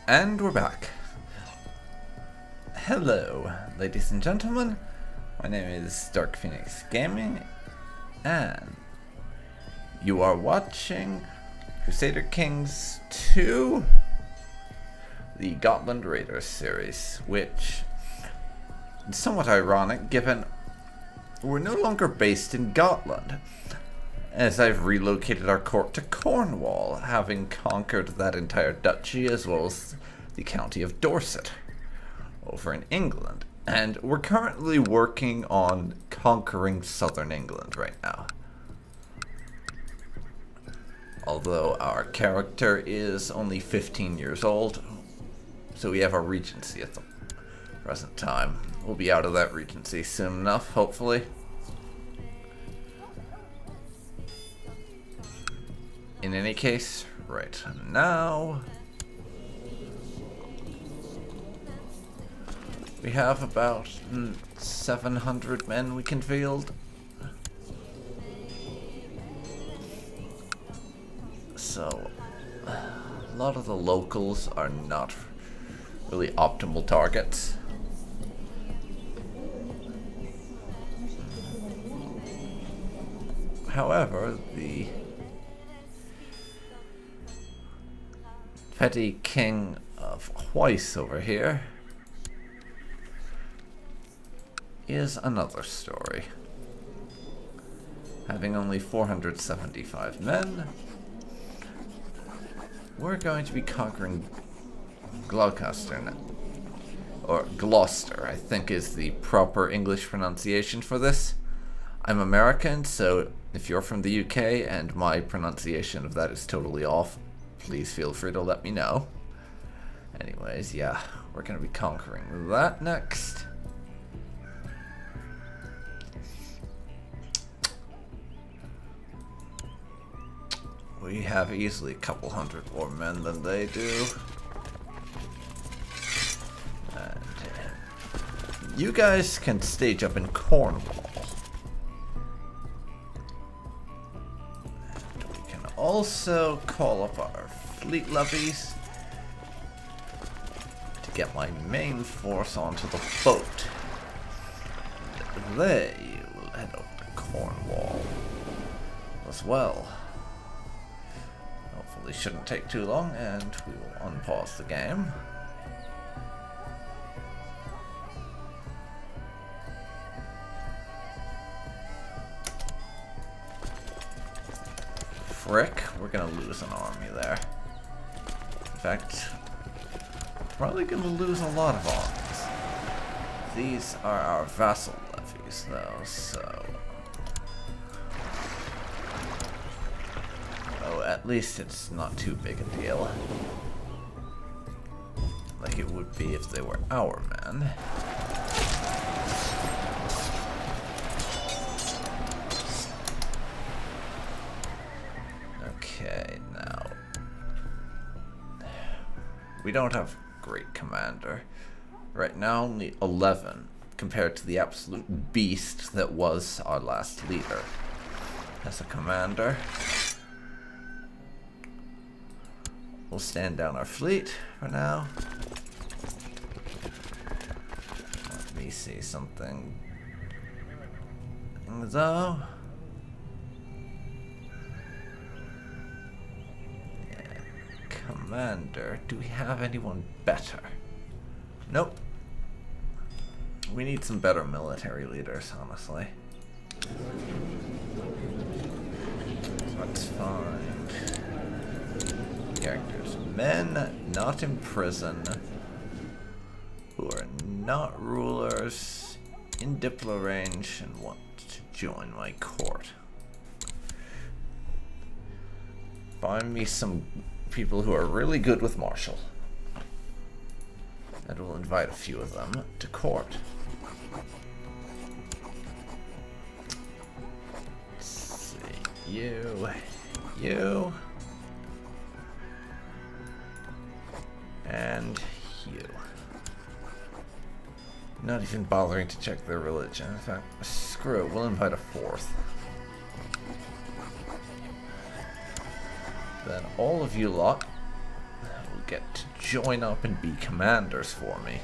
And we're back. Hello, ladies and gentlemen. My name is Dark Phoenix Gaming, and you are watching Crusader Kings 2, the Gotland Raiders series, which is somewhat ironic given we're no longer based in Gotland, as I've relocated our court to Cornwall, having conquered that entire duchy as well as the county of Dorset over in England. And we're currently working on conquering southern England right now. Although our character is only 15 years old, so we have a regency at the present time. We'll be out of that regency soon enough, hopefully. In any case, right now, we have about 700 men we can field. So, a lot of the locals are not really optimal targets. However, the petty king of Weiss over here is another story. Having only 475 men, we're going to be conquering Gloucester now. Or Gloucester, I think is the proper English pronunciation for this. I'm American, so if you're from the UK and my pronunciation of that is totally off, please feel free to let me know. Anyways, yeah, we're going to be conquering that next. We have easily a couple hundred more men than they do. And you guys can stage up in Cornwall. Also call up our fleet levies to get my main force onto the boat. They will head up to Cornwall as well. Hopefully shouldn't take too long, and we will unpause the game. Frick, we're gonna lose an army there. In fact, probably gonna lose a lot of armies. These are our vassal levies though, so... oh, at least it's not too big a deal. Like it would be if they were our men. Okay, now we don't have great commander. Right now only 11 compared to the absolute beast that was our last leader. As a commander, we'll stand down our fleet for now. Let me see something though. Commander, do we have anyone better? Nope. We need some better military leaders, honestly. Let's find characters. Men not in prison, who are not rulers, in diplo range, and want to join my court. Find me some people who are really good with martial, and we'll invite a few of them to court. Let's see, you, and you. Not even bothering to check their religion. In fact, screw it, we'll invite a fourth. Then all of you lot will get to join up and be commanders for me.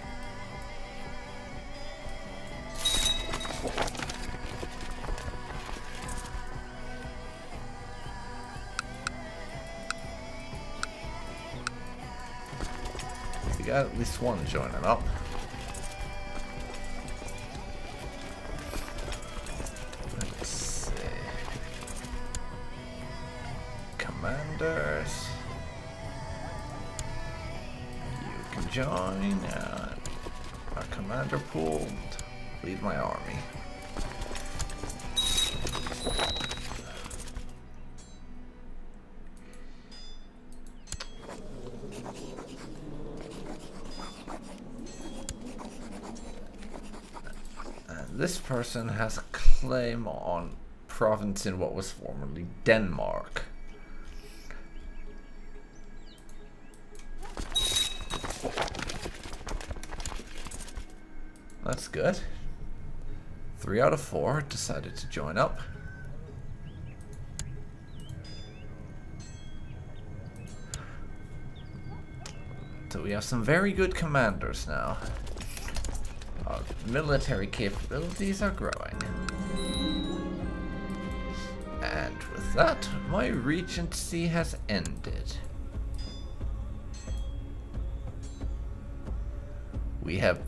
We got at least one joining up. Let's see. Commanders. You can join. Our commander pool. Lead my army. This person has a claim on province in what was formerly Denmark. That's good. 3 out of 4 decided to join up. So we have some very good commanders now. Our military capabilities are growing. And with that, my regency has ended. We have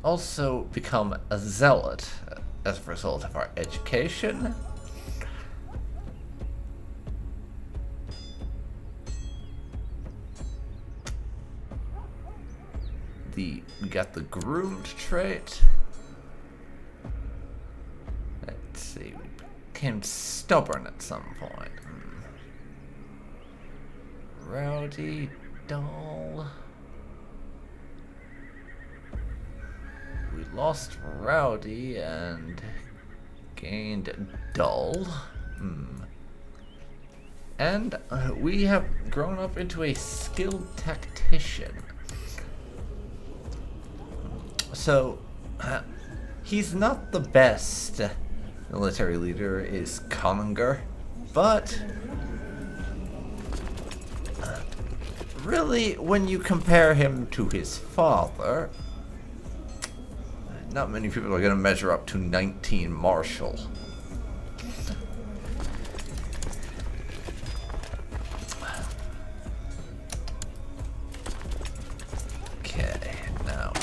also become a zealot as a result of our education. We got the groomed trait. Let's see, we became stubborn at some point. Rowdy, dull. We lost rowdy and gained dull. And we have grown up into a skilled tactician. So, he's not the best military leader, is conqueror, but really, when you compare him to his father, not many people are going to measure up to 19 martial. Okay, now.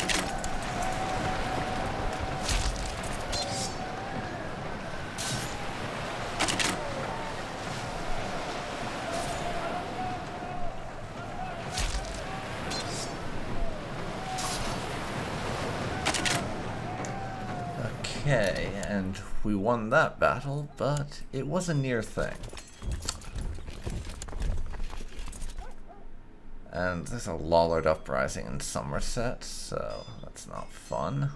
Okay, and we won that battle, but it was a near thing. And there's a Lollard uprising in Somerset, so that's not fun.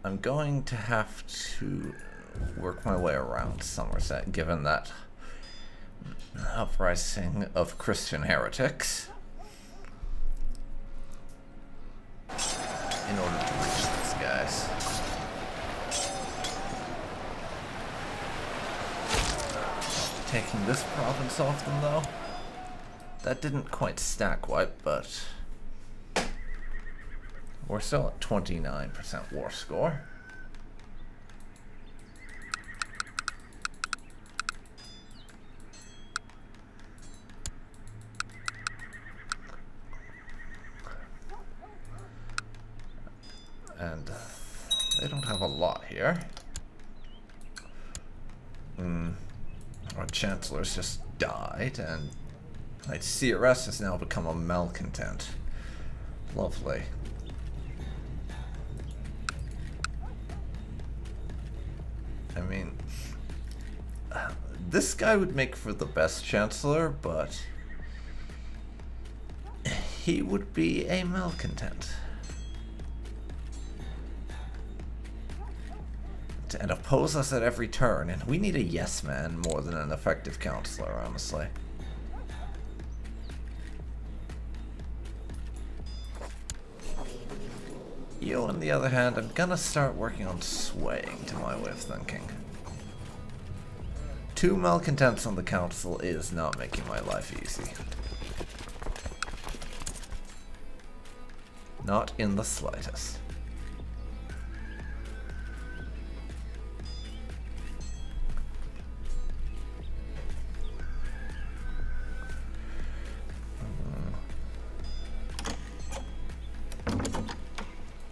I'm going to have to work my way around Somerset, given that uprising of Christian heretics, in order to reach these guys. Taking this province off them, though. That didn't quite stack wipe, but we're still at 29% war score. And they don't have a lot here. Our chancellor's just died, and my CRS has now become a malcontent. Lovely. I mean, this guy would make for the best chancellor, but he would be a malcontent. And oppose us at every turn, and we need a yes man more than an effective counselor, honestly. You, on the other hand, I'm gonna start working on swaying to my way of thinking. 2 malcontents on the council is not making my life easy. Not in the slightest.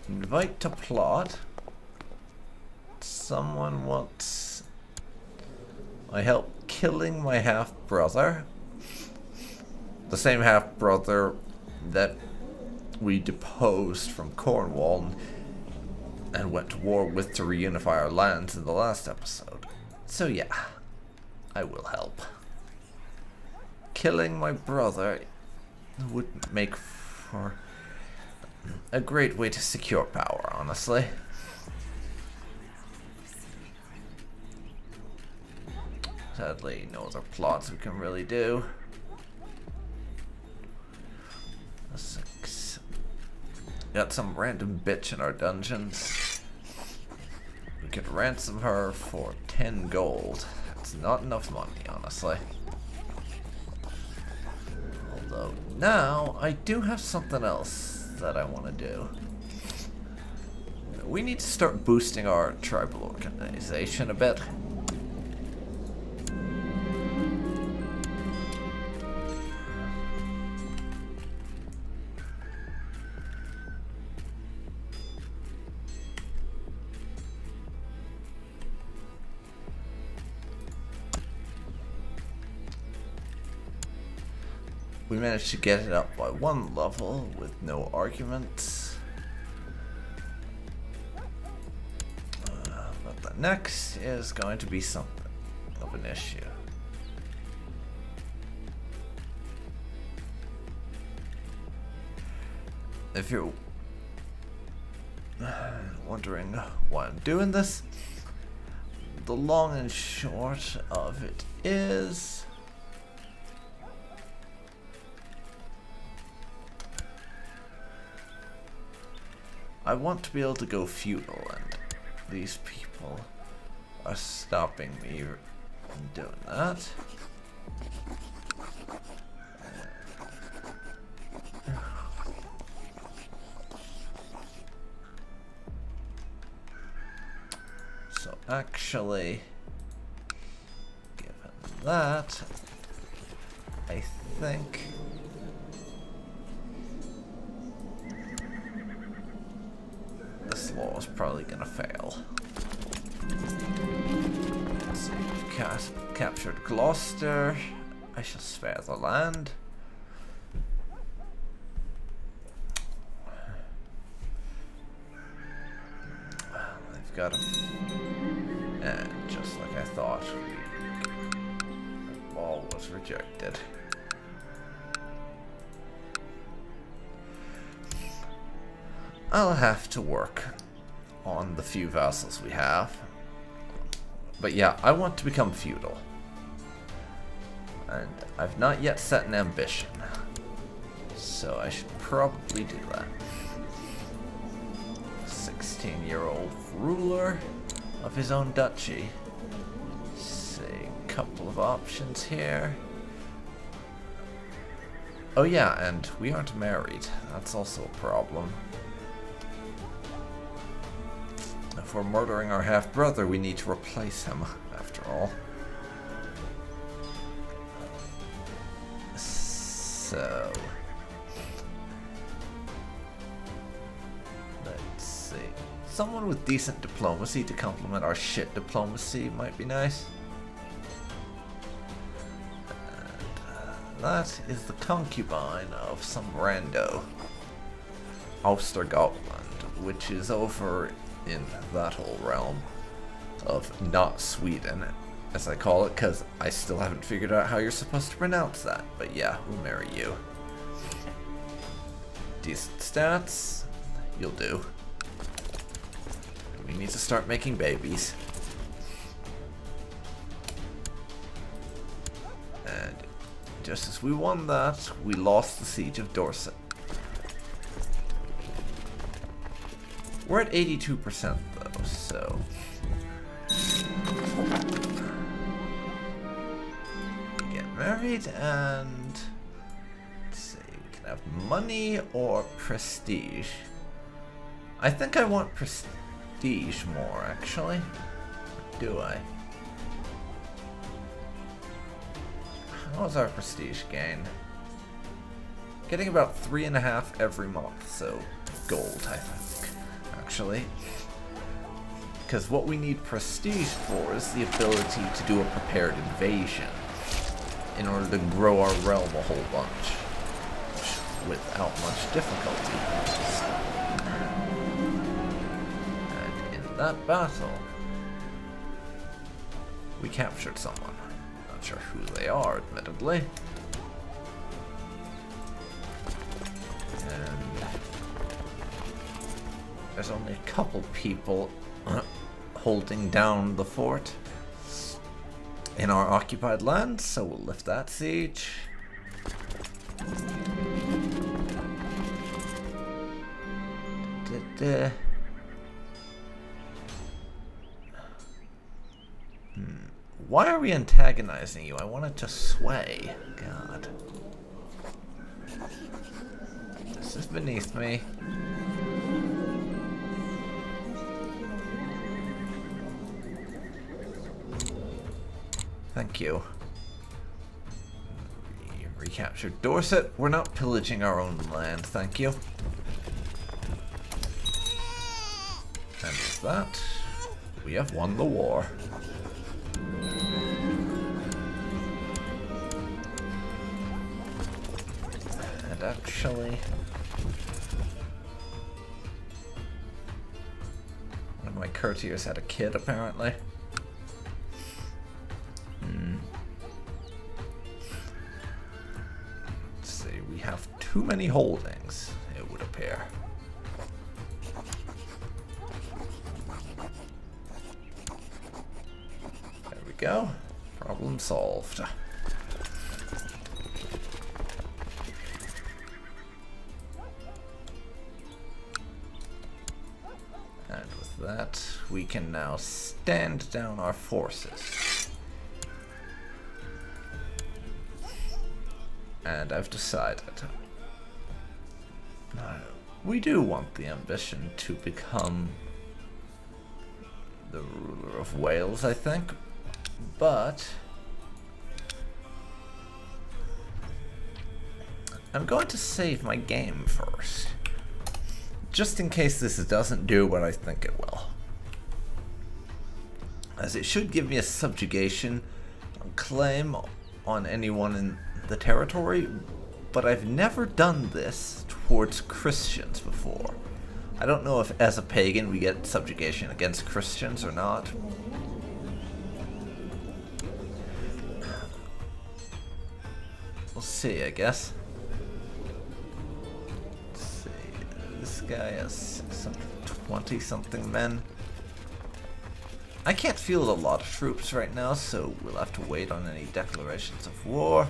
Invite to plot. Someone wants my help killing my half-brother. The same half-brother that we deposed from Cornwall and went to war with to reunify our lands in the last episode. So yeah, I will help. Killing my brother would make for a great way to secure power, honestly. Sadly, no other plots we can really do. Got some random bitch in our dungeons. We could ransom her for 10 gold. It's not enough money, honestly. Although, now, I do have something else that I want to do. We need to start boosting our tribal organization a bit. We managed to get it up by 1 level with no arguments. But the next is going to be something of an issue. If you're wondering why I'm doing this, the long and short of it is I want to be able to go feudal, and these people are stopping me from doing that. So actually, given that, I think this law is probably gonna fail. Let's see, captured Gloucester. I shall spare the land. They've got him. And just like I thought, the ball was rejected. I'll have to work on the few vassals we have. But yeah, I want to become feudal. And I've not yet set an ambition. So I should probably do that. 16-year-old ruler of his own duchy. See, a couple of options here. Oh yeah, and we aren't married. That's also a problem. If we're murdering our half-brother, we need to replace him, after all. So let's see. Someone with decent diplomacy to complement our shit diplomacy might be nice. And that is the concubine of some rando. Gotland, which is over in that whole realm of not Sweden, as I call it, because I still haven't figured out how you're supposed to pronounce that. But yeah, we'll marry you. Decent stats, you'll do. We need to start making babies. And just as we won that, we lost the siege of Dorset. We're at 82% though, so married, and let's see, we can have money or prestige. I think I want prestige more, actually. Or do I? How's our prestige gain? Getting about 3.5 every month, so gold, I think, actually. Because what we need prestige for is the ability to do a prepared invasion in order to grow our realm a whole bunch without much difficulty. And in that battle, we captured someone. Not sure who they are, admittedly. And there's only a couple people holding down the fort in our occupied land, so we'll lift that siege. Why are we antagonizing you? I wanted to sway. God. This is beneath me. Thank you. We recaptured Dorset. We're not pillaging our own land, thank you. And with that, we have won the war. And actually, one of my courtiers had a kid, apparently. Let's see, we have too many holdings, it would appear. There we go. Problem solved. And with that, we can now stand down our forces. And I've decided. We do want the ambition to become the ruler of Wales, I think. But I'm going to save my game first, just in case this doesn't do what I think it will. As it should give me a subjugation claim on anyone in the territory, but I've never done this towards Christians before. I don't know if as a pagan we get subjugation against Christians or not. We'll see, I guess. Let's see. This guy has some 20-something men. I can't field a lot of troops right now, so we'll have to wait on any declarations of war.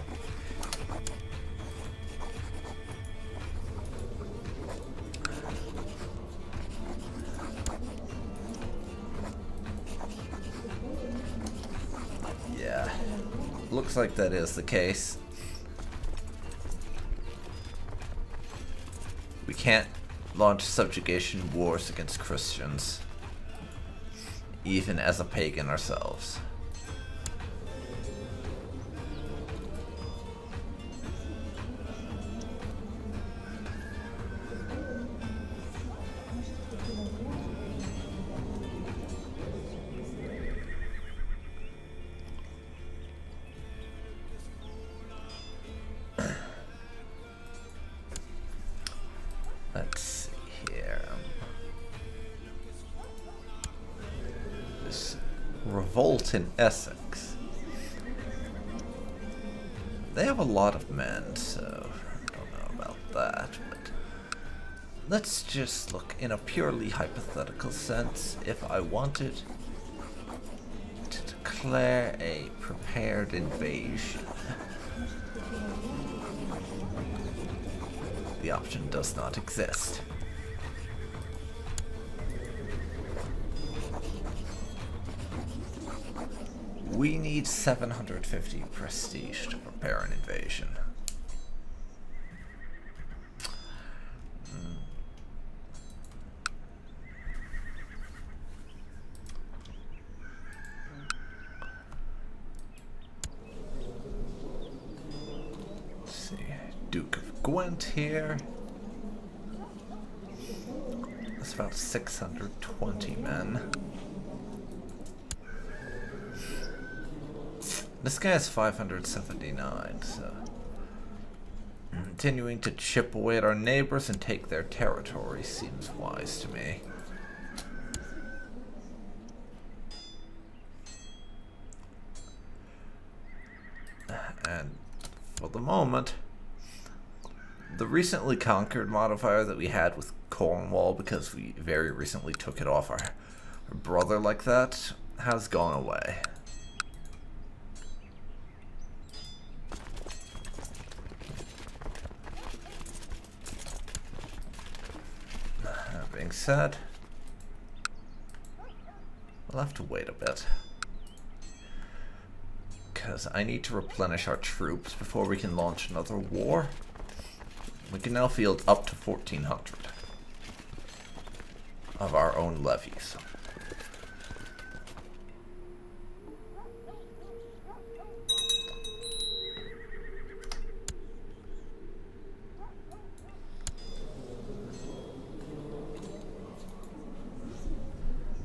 Yeah, looks like that is the case. We can't launch subjugation wars against Christians, even as a pagan ourselves. Let's see here. This revolt in Essex. They have a lot of men, so I don't know about that, but let's just look in a purely hypothetical sense. If I wanted to declare a prepared invasion, the option does not exist. We need 750 prestige to prepare an invasion. Let's see, Duke of Gwent here. That's about 620 men. This guy has 579, so continuing to chip away at our neighbors and take their territory seems wise to me. And for the moment, the recently conquered modifier that we had with Cornwall, because we very recently took it off our brother like that, has gone away. That being said, we'll have to wait a bit, because I need to replenish our troops before we can launch another war. We can now field up to 1,400 of our own levies.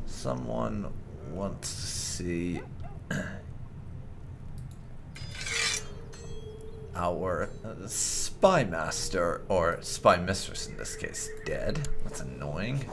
Someone wants to see our spy master, or spy mistress in this case, dead. That's annoying.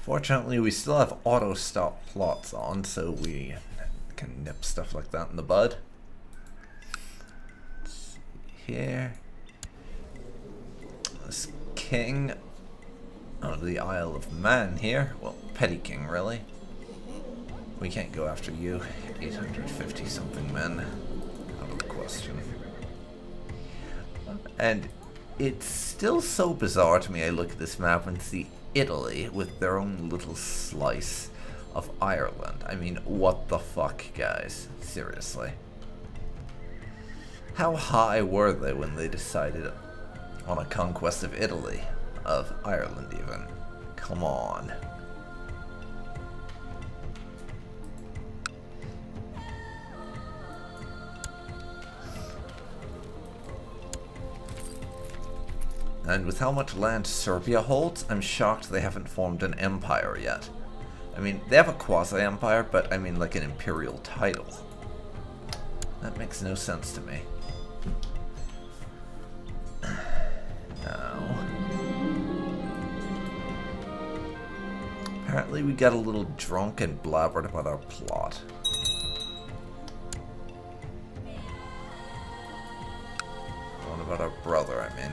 Fortunately, we still have auto stop plots on, so we can nip stuff like that in the bud. Let's see here. This king of the Isle of Man here. Well, petty king, really. We can't go after you. 850 something men. Out of the question. And it's still so bizarre to me. I look at this map and see Italy with their own little slice of Ireland. I mean, what the fuck, guys? Seriously. How high were they when they decided on a conquest of Italy? Of Ireland, even? Come on. And with how much land Serbia holds, I'm shocked they haven't formed an empire yet. I mean, they have a quasi-empire, but I mean like an imperial title. That makes no sense to me. Now, apparently we got a little drunk and blabbered about our plot. What about our brother, I mean?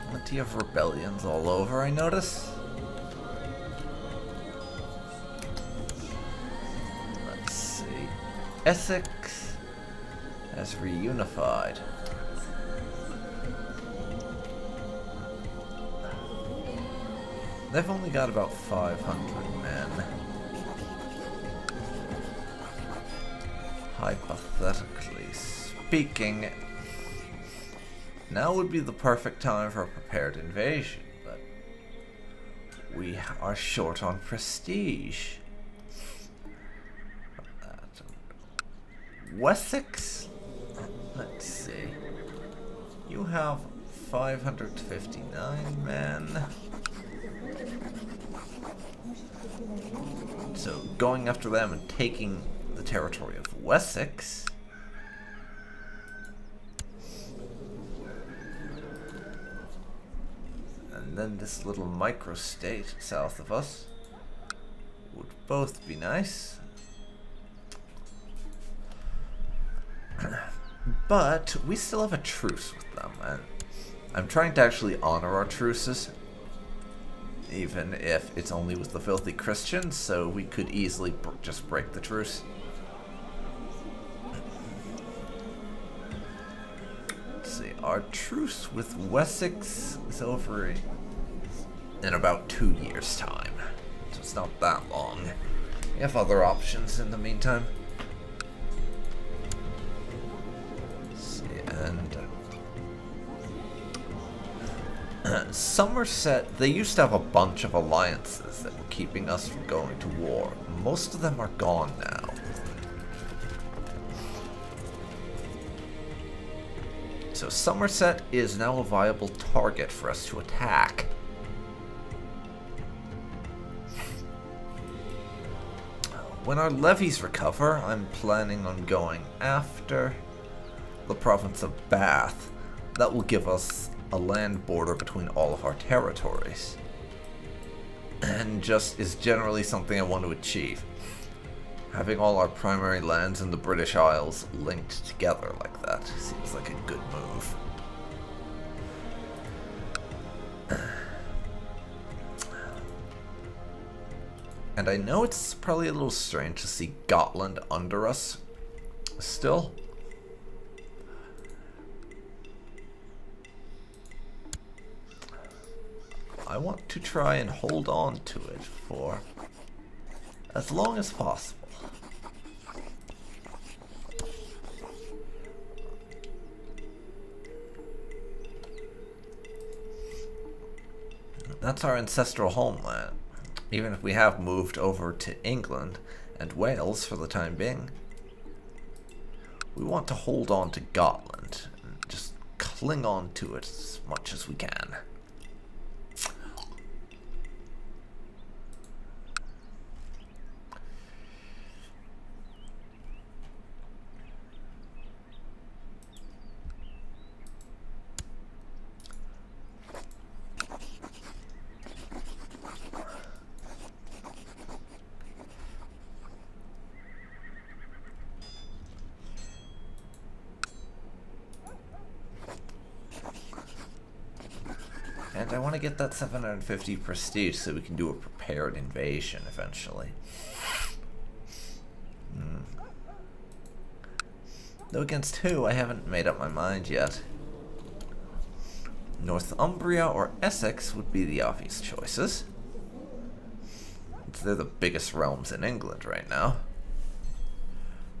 Plenty of rebellions all over, I notice. Let's see. Essex has reunified. They've only got about 500 men. Hypothetically speaking, now would be the perfect time for a prepared invasion, but we are short on prestige. Wessex? Let's see. You have 559 men. So going after them and taking the territory of Wessex. And then this little microstate south of us would both be nice. But we still have a truce with them, and I'm trying to actually honor our truces, even if it's only with the filthy Christians, so we could easily just break the truce. Let's see, our truce with Wessex is over in about 2 years' time, so it's not that long. We have other options in the meantime. Let's see, and Somerset, they used to have a bunch of alliances that were keeping us from going to war. Most of them are gone now. So Somerset is now a viable target for us to attack. When our levies recover, I'm planning on going after the province of Bath. That will give us a land border between all of our territories. And just is generally something I want to achieve. Having all our primary lands in the British Isles linked together like that seems like a good move. And I know it's probably a little strange to see Gotland under us still. I want to try and hold on to it for as long as possible. That's our ancestral homeland. Even if we have moved over to England and Wales for the time being, we want to hold on to Gotland and just cling on to it as much as we can. And I want to get that 750 prestige so we can do a prepared invasion eventually. Though against who, I haven't made up my mind yet. Northumbria or Essex would be the obvious choices. They're the biggest realms in England right now.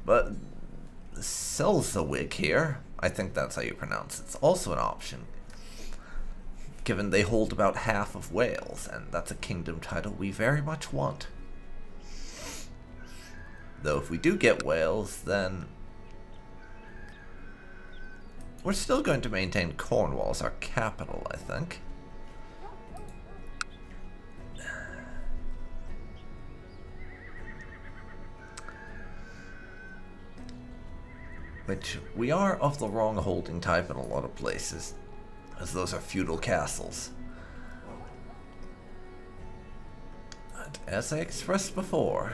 But Selzawig here, I think that's how you pronounce it, it's also an option, given they hold about half of Wales, and that's a kingdom title we very much want. Though if we do get Wales, then we're still going to maintain Cornwall as our capital, I think. Which we are of the wrong holding type in a lot of places, as those are feudal castles. And as I expressed before,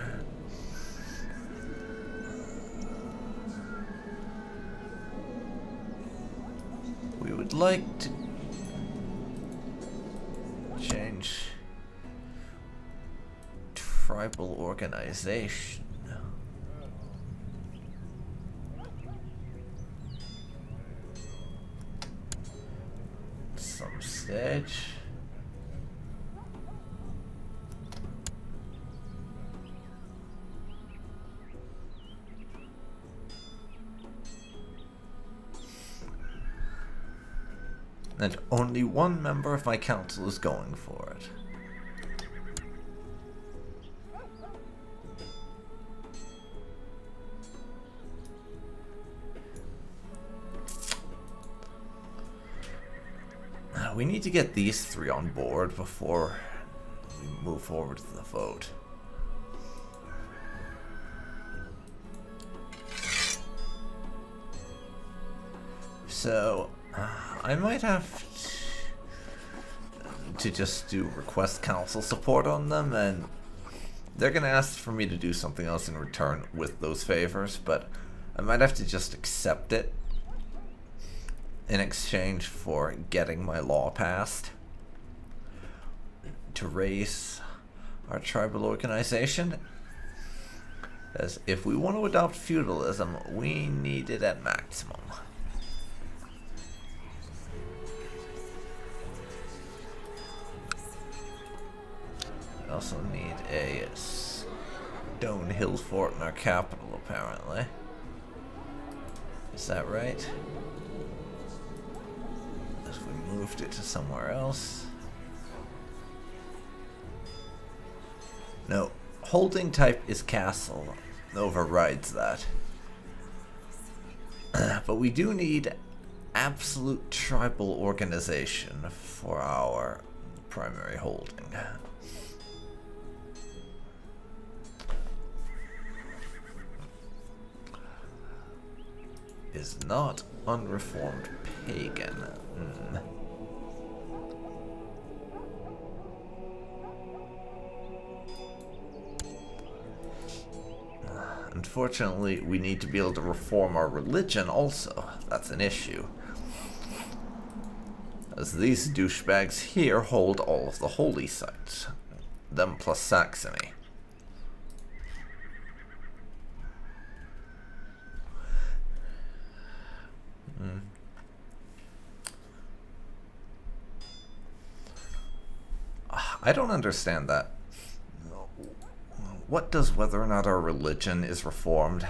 we would like to change tribal organization. Some stage. And only one member of my council is going for it. We need to get these three on board before we move forward to the vote. So, I might have to just do request council support on them, and they're going to ask for me to do something else in return with those favors, but I might have to just accept it in exchange for getting my law passed to raise our tribal organization. As if we want to adopt feudalism, we need it at maximum. We also need a stone hill fort in our capital, apparently. Is that right? As we moved it to somewhere else. No, holding type is castle. Overrides that. But we do need absolute tribal organization for our primary holding. Is not unreformed pagan. Unfortunately, we need to be able to reform our religion also. That's an issue. As these douchebags here hold all of the holy sites. Them plus Saxony. I don't understand that. What does whether or not our religion is reformed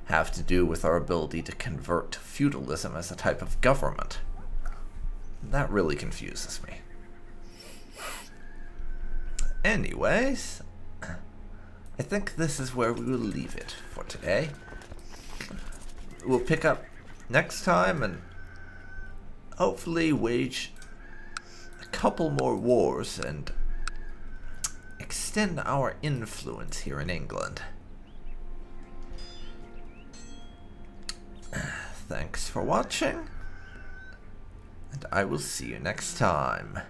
have to do with our ability to convert to feudalism as a type of government? That really confuses me. Anyways, I think this is where we will leave it for today. We'll pick up next time and hopefully wage a couple more wars and extend our influence here in England. Thanks for watching, and I will see you next time.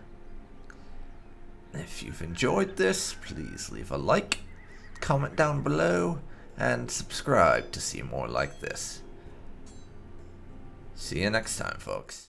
If you've enjoyed this, please leave a like, comment down below, and subscribe to see more like this. See you next time, folks.